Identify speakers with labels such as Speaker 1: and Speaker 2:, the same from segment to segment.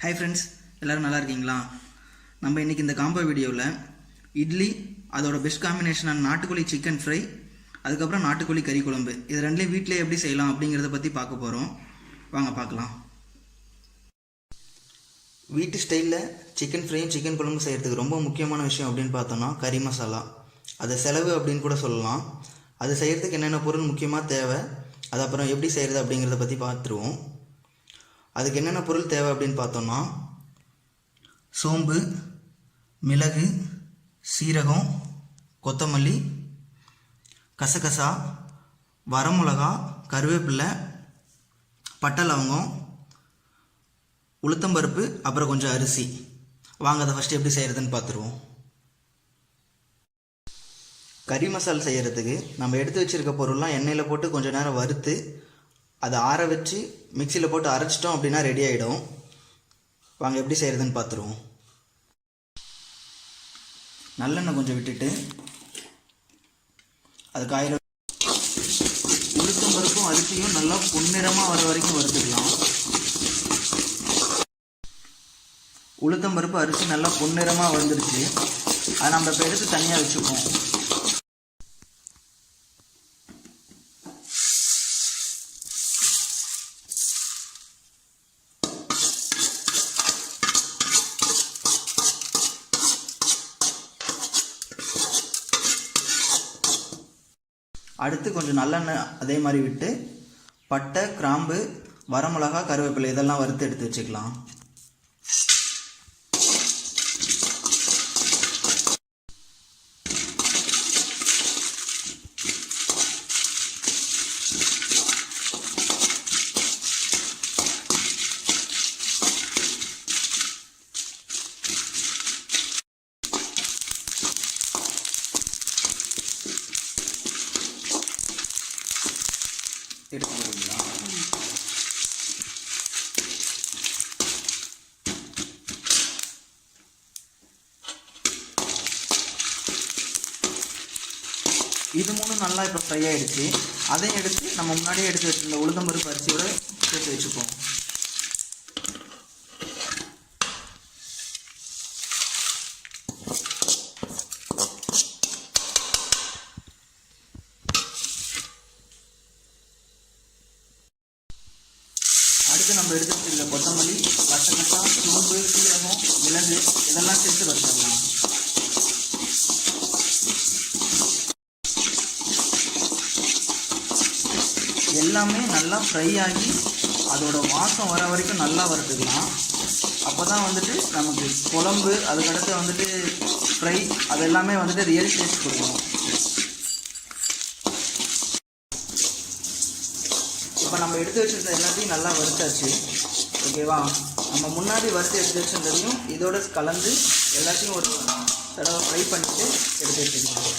Speaker 1: Hi friends, எல்லோரும் நல்லா இருக்கீங்களா? நம்ம இன்றைக்கி இந்த காம்போ வீடியோவில் இட்லி, அதோட பெஸ்ட் காம்பினேஷனான நாட்டுக்கோழி சிக்கன் ஃப்ரை, அதுக்கப்புறம் நாட்டுக்கோழி கறி குழம்பு, இது ரெண்டுலேயும் வீட்டிலே எப்படி செய்யலாம் அப்படிங்கிறத பற்றி பார்க்க போகிறோம். வாங்க பார்க்கலாம். வீட்டு ஸ்டைலில் சிக்கன் ஃப்ரையும் சிக்கன் குழம்பு செய்கிறதுக்கு ரொம்ப முக்கியமான விஷயம் அப்படின்னு பார்த்தோன்னா கறி மசாலா. அது செலவு அப்படின்னு கூட சொல்லலாம். அது செய்கிறதுக்கு என்னென்ன பொருள் முக்கியமாக தேவை, அது அப்புறம் எப்படி செய்கிறது அப்படிங்கிறத பற்றி பார்த்துருவோம். அதுக்கு என்னென்ன பொருள் தேவை அப்படின்னு பார்த்தோம்னா சோம்பு, மிளகு, சீரகம், கொத்தமல்லி, கசகசா, வரமிளகா, கருவேப்பிலை, பட்டை லவங்கம், உளுத்தம்பருப்பு, அப்புறம் கொஞ்சம் அரிசி. வாங்க அதை ஃபஸ்ட்டு எப்படி செய்கிறதுன்னு பார்த்துருவோம். கறி மசாலா செய்கிறதுக்கு நம்ம எடுத்து வச்சுருக்க பொருள்லாம் எண்ணெயில் போட்டு கொஞ்சம் நேரம் வறுத்து அதை ஆற வச்சு மிக்சியில் போட்டு அரைச்சிட்டோம் அப்படின்னா ரெடி ஆகிடும். வாங்க எப்படி செய்கிறதுன்னு பார்த்துருவோம். நல்லெண்ணெய் கொஞ்சம் விட்டுட்டு அது காயில் உளுத்தம் பருப்பும் அரிசியும் நல்லா பொன்னிறமாக வர வரைக்கும் வறுத்துக்கலாம். உளுத்தம் பருப்பு அரிசி நல்லா பொன்னிறமாக வந்துருச்சு. அதை நம்ம இப்போ எடுத்து தனியாக வச்சுப்போம். அடுத்து கொஞ்சம் நல்லெண்ணெய் அதே மாதிரி விட்டு பட்டை, கிராம்பு, வரமிளகா, கருவேப்பிலை இதெல்லாம் வறுத்து எடுத்து வச்சுக்கலாம். எடுத்துக்கலாம். இது மூணும் நல்லா இப்போ ஃப்ரை ஆகிடுச்சு. அதையும் எடுத்து நம்ம முன்னாடியே எடுத்து வச்சுருந்த உளுந்தம்பருப்பு அரிசியோட சேர்த்து வச்சுப்போம். அடுத்து நம்ம எடுத்து வச்சுருக்க கொத்தமல்லி, கசகசா, சோம்பு, சீரகம், மிளகு இதெல்லாம் சேர்த்து வச்சிடலாம். எல்லாமே நல்லா ஃப்ரை ஆகி அதோட வாசம் வர வரைக்கும் நல்லா வறுத்துக்கலாம். அப்போ தான் வந்துட்டு நமக்கு குழம்பு அதுக்கடுத்து வந்துட்டு ஃப்ரை அது எல்லாமே வந்துட்டு ரியல் டேஸ்ட் கொடுக்கும். இப்போ நம்ம எடுத்து வச்சுருந்த எல்லாத்தையும் நல்லா வறுத்தாச்சு. ஓகேவா? நம்ம முன்னாடி வறுத்து எடுத்து வச்சுருந்ததையும் இதோட கலந்து எல்லாத்தையும் ஒரு தடவை ஃப்ரை பண்ணிவிட்டு எடுத்து வச்சுக்கலாம்.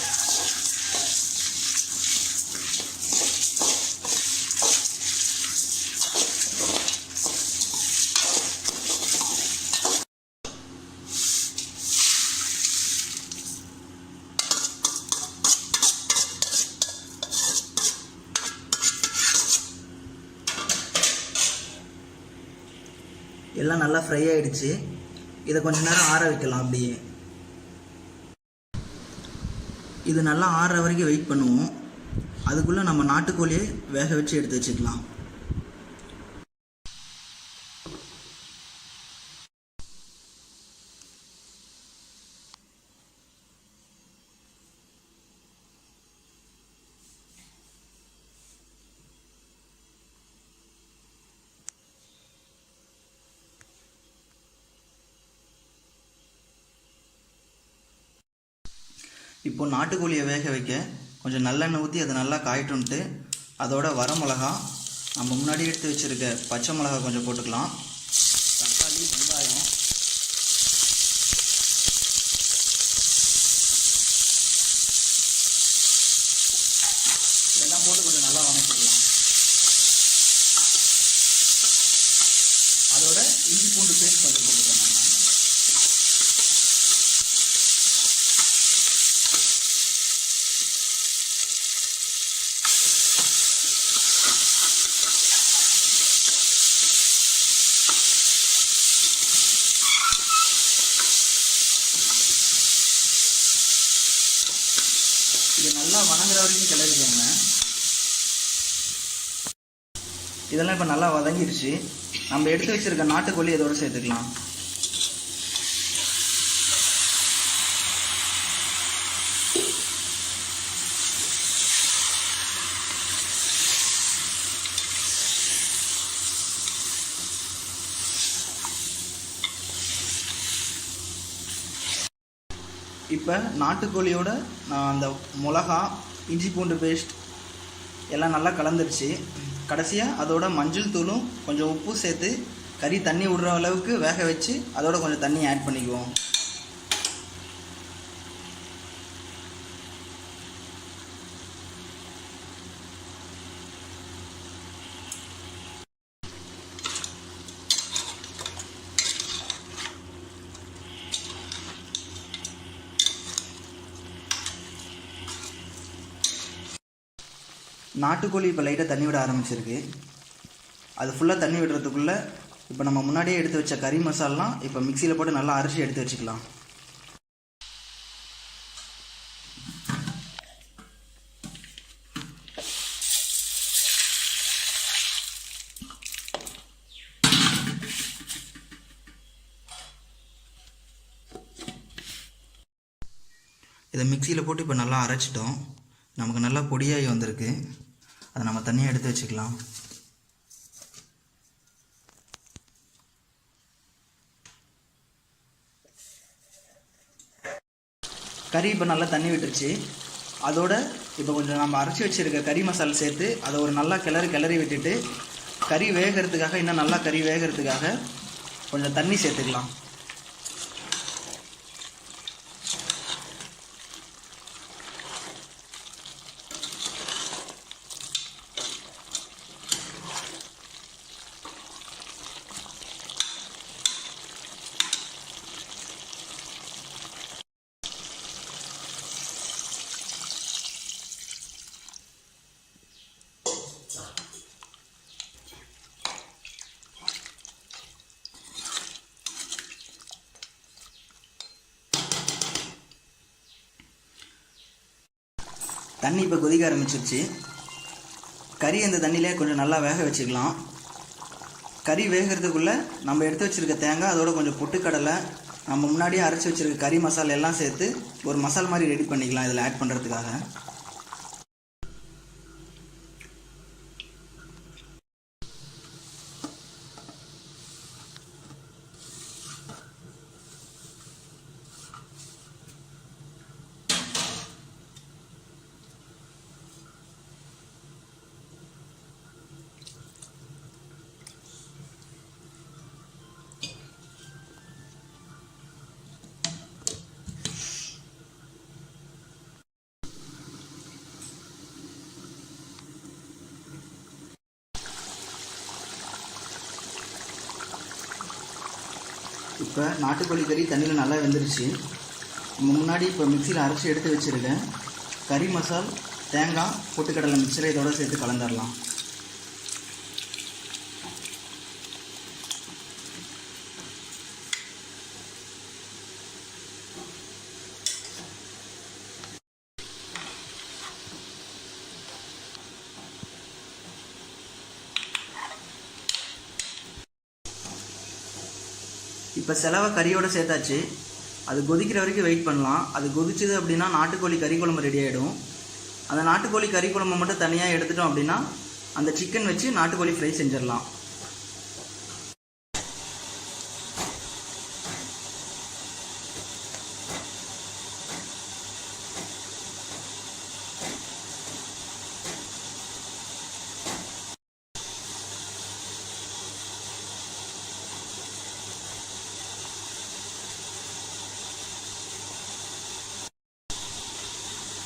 Speaker 1: எல்லாம் நல்லா ஃப்ரை ஆகிடுச்சு. இதை கொஞ்சம் நேரம் ஆற வைக்கலாம். அப்படியே இது நல்லா ஆறுற வரைக்கும் வெயிட் பண்ணுவோம். அதுக்குள்ளே நம்ம நாட்டுக்கோழியை வேக வச்சு எடுத்து வச்சுக்கலாம். இப்போ நாட்டுக்கோழியை வேக வைக்க கொஞ்சம் நல்லெண்ணெய் ஊற்றி அதை நல்லா காயிட்டுன்ட்டு அதோட வரமிளகா, நம்ம முன்னாடி எடுத்து வச்சுருக்க பச்சை மிளகா கொஞ்சம் போட்டுக்கலாம். தக்காளி, வெங்காயம், இதெல்லாம் போட்டு கொஞ்சம் நல்லா வதக்கிக்கலாம். அதோட இஞ்சி பூண்டு பேஸ்ட் கொஞ்சம் போட்டுக்கலாம். இது நல்லா வதங்குற வரைக்கும் கிளறிக்கோங்க. இதெல்லாம் இப்போ நல்லா வதங்கிடுச்சு. நம்ம எடுத்து வச்சுருக்க நாட்டுக்கோழி இதோடு சேர்த்துக்கலாம். இப்போ நாட்டுக்கோழியோட நான் அந்த மிளகா, இஞ்சி பூண்டு பேஸ்ட் எல்லாம் நல்லா கலந்துருச்சு. கடைசியாக அதோட மஞ்சள் தூளும் கொஞ்சம் உப்பு சேர்த்து கறி தண்ணி விடுற அளவுக்கு வேக வச்சு அதோட கொஞ்சம் தண்ணி ஆட் பண்ணிக்குவோம். நாட்டுக்கோழி இப்போ லைட்டாக தண்ணி விட ஆரம்பிச்சிருக்கு. அது ஃபுல்லாக தண்ணி விடுறதுக்குள்ளே இப்போ நம்ம முன்னாடியே எடுத்து வச்ச கறி மசாலாம் இப்போ மிக்சியில் போட்டு நல்லா அரைச்சி எடுத்து வச்சுக்கலாம். இதை மிக்சியில் போட்டு இப்போ நல்லா அரைச்சிட்டோம். நமக்கு நல்லா பொடியாகி வந்திருக்கு. அதை நம்ம தனியாக எடுத்து வச்சுக்கலாம். கறி இப்போ நல்லா தண்ணி விட்டுருச்சு. அதோட இப்போ கொஞ்சம் நம்ம அரைச்சி வச்சுருக்க கறி மசாலா சேர்த்து அதை ஒரு நல்லா கிளறி விட்டுட்டு கறி வேகிறதுக்காக, இன்னும் நல்லா கறி வேகிறதுக்காக கொஞ்சம் தண்ணி சேர்த்துக்கலாம். தண்ணி இப்போ கொதிக்க ஆரம்பிச்சிருச்சு. கறி அந்த தண்ணியிலே கொஞ்சம் நல்லா வேக வச்சுக்கலாம். கறி வேகிறதுக்குள்ளே நம்ம எடுத்து வச்சுருக்க தேங்காய், அதோட கொஞ்சம் பொட்டுக்கடலை, நம்ம முன்னாடியே அரைச்சி வச்சுருக்க கறி மசாலா எல்லாம் சேர்த்து ஒரு மசாலா மாதிரி ரெடி பண்ணிக்கலாம் இதில் ஆட் பண்ணுறதுக்காக. இப்போ நாட்டுக்கோழி கறி தண்ணியில் நல்லா வெந்துருச்சு. நம்ம முன்னாடி இப்போ மிக்சியில் அரைச்சி எடுத்து வச்சுருக்கேன் கறி மசால், தேங்காய், பொட்டுக்கடலை மிக்சரை இதோட சேர்த்து கலந்துடலாம். இப்போ செலவை கறியோடு சேர்த்தாச்சு. அது கொதிக்கிற வரைக்கும் வெயிட் பண்ணலாம். அது கொதிச்சுது அப்படின்னா நாட்டுக்கோழி கறி குழம்பு ரெடி ஆகிடும். அந்த நாட்டுக்கோழி கறி குழம்பு மட்டும் தனியாக எடுத்துட்டோம் அப்படின்னா அந்த சிக்கன் வச்சு நாட்டுக்கோழி ஃப்ரை செஞ்சிடலாம்.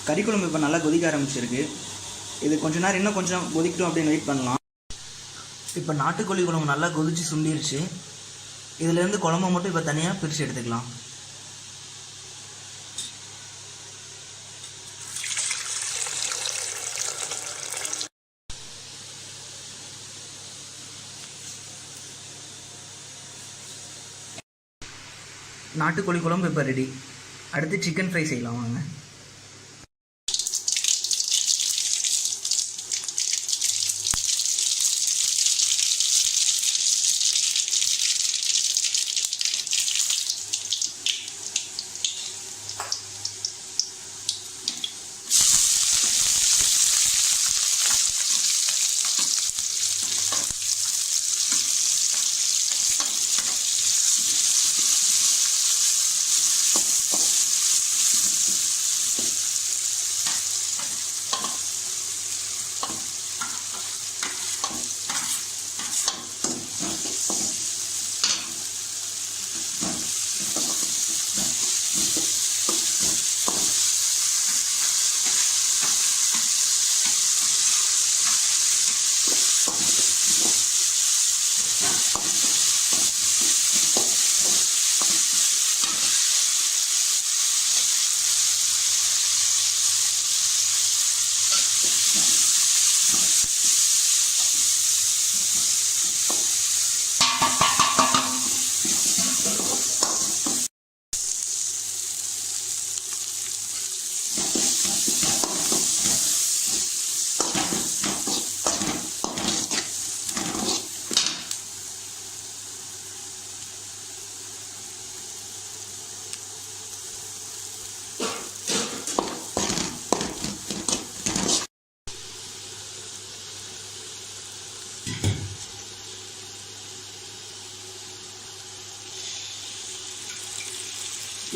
Speaker 1: கறி குழம்பு இப்போ நல்லா கொதிக்க ஆரம்பிச்சிருக்கு. இது கொஞ்ச நேரம் இன்னும் கொஞ்சம் கொதிக்கட்டும் அப்படின்னு வெயிட் பண்ணலாம். இப்போ நாட்டுக்கோழி குழம்பு நல்லா கொதிச்சு சுண்டிருச்சு. இதுலேருந்து குழம்பை மட்டும் இப்போ தனியாக பிரித்து எடுத்துக்கலாம். நாட்டுக்கோழி குழம்பு இப்போ ரெடி. அடுத்து சிக்கன் ஃப்ரை செய்யலாம் வாங்க.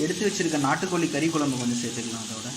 Speaker 1: எடுத்து வச்சுருக்க நாட்டுக்கோழி கறி குழம்பு கொஞ்சம் சேர்த்துக்கலாம். அதோட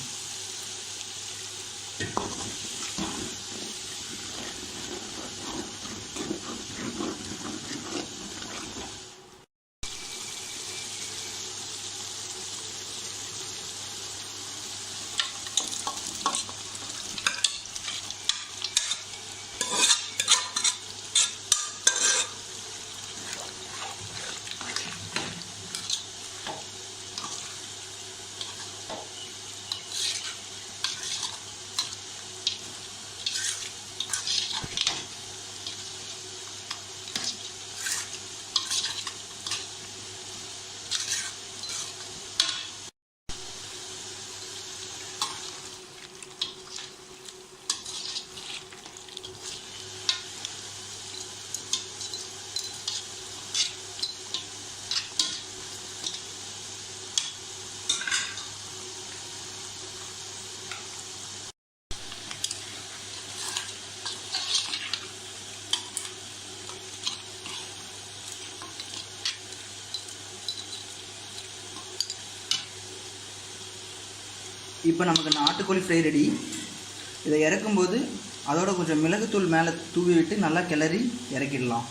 Speaker 1: இப்போ நமக்கு நாட்டுக்கோழி ஃப்ரை ரெடி. இதை இறக்கும்போது அதோட கொஞ்சம் மிளகுத்தூள் மேலே தூவி விட்டு நல்லா கிளறி இறக்கிடலாம்.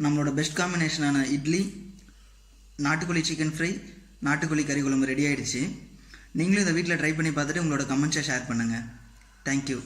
Speaker 1: நம்மளோட பெஸ்ட் காம்பினேஷனான இட்லி, நாட்டுக்கோழி சிக்கன் ஃப்ரை, நாட்டுக்கோழி கறி குழம்பு ரெடி ஆகிடுச்சு. நீங்களும் இதை வீட்டில் ட்ரை பண்ணி பார்த்துட்டு உங்களோட கமெண்ட்ஸை ஷேர் பண்ணுங்கள். தேங்க்யூ.